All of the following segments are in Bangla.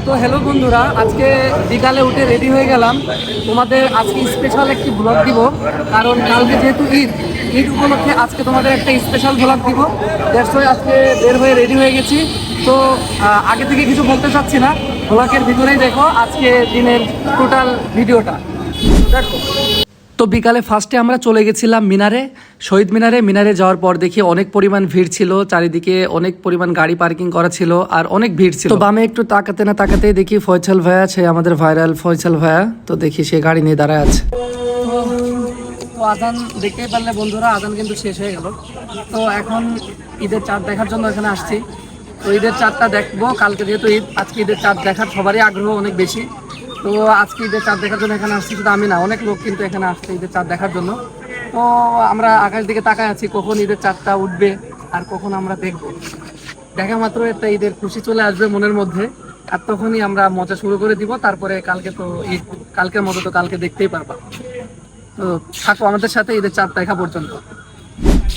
তো হ্যালো বন্ধুরা, আজকে বিকালে উঠে রেডি হয়ে গেলাম। তোমাদের আজকে স্পেশাল একটি ব্লগ দিব, কারণ কালকে যেহেতু ঈদ ঈদ উপলক্ষে আজকে তোমাদের একটা স্পেশাল ব্লগ দিব। দ্যাটস ওয়াই আজকে বের হয়ে রেডি হয়ে গেছি। তো আগে থেকে কিছু বলতে চাচ্ছি না, ব্লগের ভিতরেই দেখো আজকে দিনের টোটাল ভিডিওটা দেখো। তো বিকালে ফার্স্টে আমরা চলে গেছিলাম মিনারে, শহীদ মিনারে। মিনারে যাওয়ার পর দেখি অনেক পরিমাণ ভিড় ছিল, চারিদিকে অনেক পরিমাণ গাড়ি পার্কিং করা ছিল আর অনেক ভিড় ছিল। তো বামে একটু তাকাতে না তাকাতেই দেখি ফয়সাল ভাইয়া, সে আমাদের ভাইরাল ফয়সাল ভাইয়া। তো দেখি সে গাড়ি নিয়ে দাঁড়ায় আছে। তো আজান দেখতেই পারলে বন্ধুরা, আজান কিন্তু শেষ হয়ে গেল। তো এখন ঈদের চাঁদ দেখার জন্য এখানে আসছি। তো ঈদের চাঁদটা দেখবো কালকে, যেহেতু ঈদ, আজকে ঈদের চাঁদ দেখার সবারই আগ্রহ অনেক বেশি। তো আজকে ঈদের চাঁদ দেখার জন্য এখানে আসছি, শুধু আমি না, অনেক লোক কিন্তু এখানে আসছে ঈদের চাঁদ দেখার জন্য। তো আমরা আকাশ দিকে তাকায় আছি কখন ঈদের চাঁদটা উঠবে আর কখন আমরা দেখব। দেখা মাত্র একটা ঈদের খুশি চলে আসবে মনের মধ্যে, আর তখনই আমরা মজা শুরু করে দিব। তারপরে কালকে তো ঈদ, কালকের মতো তো কালকে দেখতেই পারবা। তো থাকো আমাদের সাথে ঈদের চাঁদ দেখা পর্যন্ত।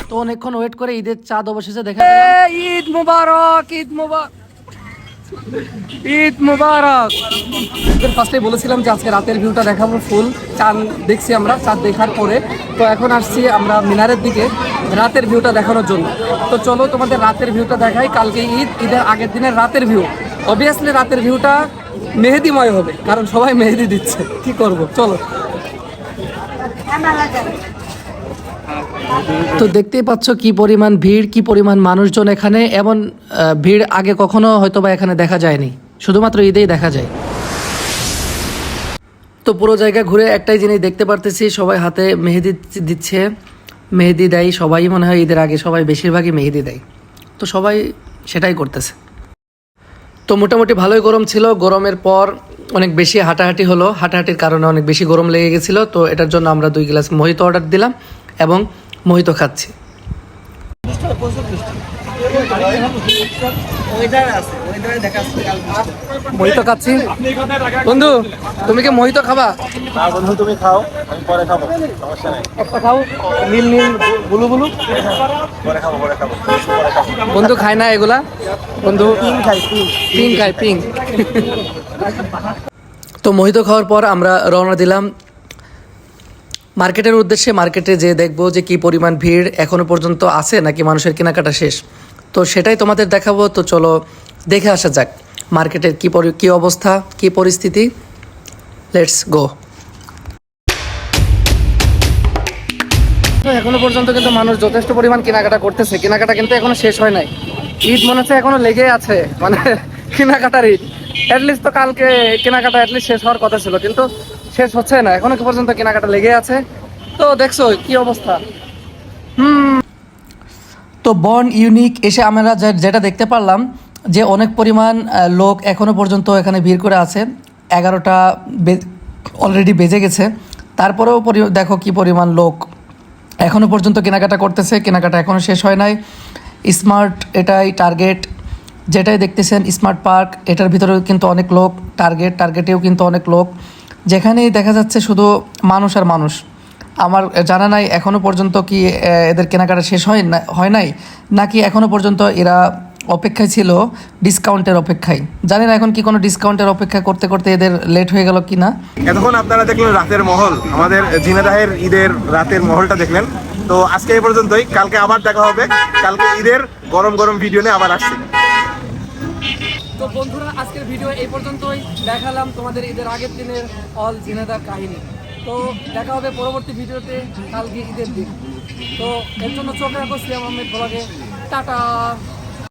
তো অনেকক্ষণ ওয়েট করে ঈদের চাঁদ অবশেষে দেখা গেল। ঈদ মুবারক, ঈদ মুবারক, ঈদ মুবারক। ফার্স্টে বলেছিলাম যে আজকে রাতের ভিউটা দেখাবো, ফুল চাঁদ দেখছি আমরা চাঁদ দেখার পরে। তো এখন আসছি আমরা মিনারের দিকে রাতের ভিউটা দেখানোর জন্য। তো চলো তোমাদের রাতের ভিউটা দেখাই। কালকে ঈদ, ঈদের আগের দিনের রাতের ভিউ। অবভিয়াসলি রাতের ভিউটা মেহেদিময় হবে, কারণ সবাই মেহেদি দিচ্ছে, কি করব, চলো। তো দেখতেই পাচ্ছ কি পরিমাণ ভিড়, কি পরিমাণ মানুষজন এখানে। এমন ভিড় আগে কখনো হয়তো বা এখানে দেখা যায়নি, শুধুমাত্র ঈদেই দেখা যায়। তো পুরো জায়গা ঘুরে একটাই জিনিস দেখতে পারতেছি, সবাই হাতে মেহেদি দিচ্ছে, মেহেদি দেয় সবাই। মনে হয় ঈদের আগে সবাই বেশিরভাগই মেহেদি দেয়, তো সবাই সেটাই করতেছে। তো মোটামুটি ভালোই গরম ছিল, গরমের পর অনেক বেশি হাঁটাহাঁটি হলো, হাঁটাহাঁটির কারণে অনেক বেশি গরম লেগে গেছিলো। তো এটার জন্য আমরা 2 গ্লাস মোহিত অর্ডার দিলাম এবং মোহিত খাচ্ছি। মোহিত খাচ্ছি। বন্ধু তুমি কি মোহিত খাবা? বন্ধু তুমি খাও, আমি পরে খাবো, সমস্যা নাই। একটা খাও, নীল নীল বুলু বুলু। পরে খাবো। বন্ধু খায় না এগুলা, বন্ধু পিং খাই, পিঙ্ক খায়, পিঙ্ক। তো মোহিত খাওয়ার পর আমরা রওনা দিলাম মার্কেটের উদ্দেশ্যে। মার্কেটে যেয়ে দেখবো যে কি পরিমাণ ভিড় এখনো পর্যন্ত আছে নাকি মানুষের কেনাকাটা শেষ। তো সেটাই তোমাদের দেখাবো। তো চলো দেখে আসা যাক মার্কেটের কি অবস্থা, কি পরিস্থিতি। Let's go. এখনো পর্যন্ত কিন্তু মানুষ যথেষ্ট পরিমাণ কেনাকাটা করতেছে, কেনাকাটা কিন্তু এখনো শেষ হয় নাই। ঈদ মনে হচ্ছে এখনো লেগে আছে, মানে কেনাকাটার ঈদ। অ্যাটলিস্ট তো কালকে কেনাকাটা অ্যাটলিস্ট শেষ হওয়ার কথা ছিল, কিন্তু শেষ হচ্ছে না, এখনো পর্যন্ত কেনাকাটা লেগে আছে। তো দেখছো কি অবস্থা। তো বর্ন ইউনিক এসে আমরা যেটা দেখতে পারলাম যে অনেক পরিমাণ লোক এখনো পর্যন্ত এখানে ভিড় করে আছে। 11টা অলরেডি বেজে গেছে, তারপরেও দেখো কি পরিমাণ লোক এখনো পর্যন্ত কেনাকাটা করতেছে। কেনাকাটা এখনো শেষ হয় নাই। স্মার্ট, এটাই টার্গেট যেটাই দেখতেছেন, স্মার্ট পার্ক, এটার ভিতরেও কিন্তু অনেক লোক। টার্গেটেও কিন্তু অনেক লোক, যেখানেই দেখা যাচ্ছে শুধু মানুষ আর মানুষ। আমার জানা নাই এখনো পর্যন্ত কি এদের কেনাকাটা শেষ হয় নাই, নাকি এখনো পর্যন্ত এরা অপেক্ষায় ছিল ডিসকাউন্টের অপেক্ষায়। জানি না এখন কি কোনো ডিসকাউন্টের অপেক্ষা করতে করতে এদের লেট হয়ে গেল কি না। এতক্ষণ আপনারা দেখলেন রাতের মহল, আমাদের ঝিনাইদহের ঈদের রাতের মহলটা দেখলেন। তো আজকে এই পর্যন্তই, কালকে আবার দেখা হবে। কালকে ঈদের গরম গরম ভিডিও নিয়ে আবার আসছি। তো বন্ধুরা আজকের ভিডিও এই পর্যন্তই, দেখালাম তোমাদের ঈদের আগের দিনের অল ঝিনাইদহ কাহিনী। তো দেখা হবে পরবর্তী ভিডিওতে কালকে ঈদের দিন। তো এর জন্য চোখ রাখো সিয়াম আহমেদ ব্লগে। টাটা।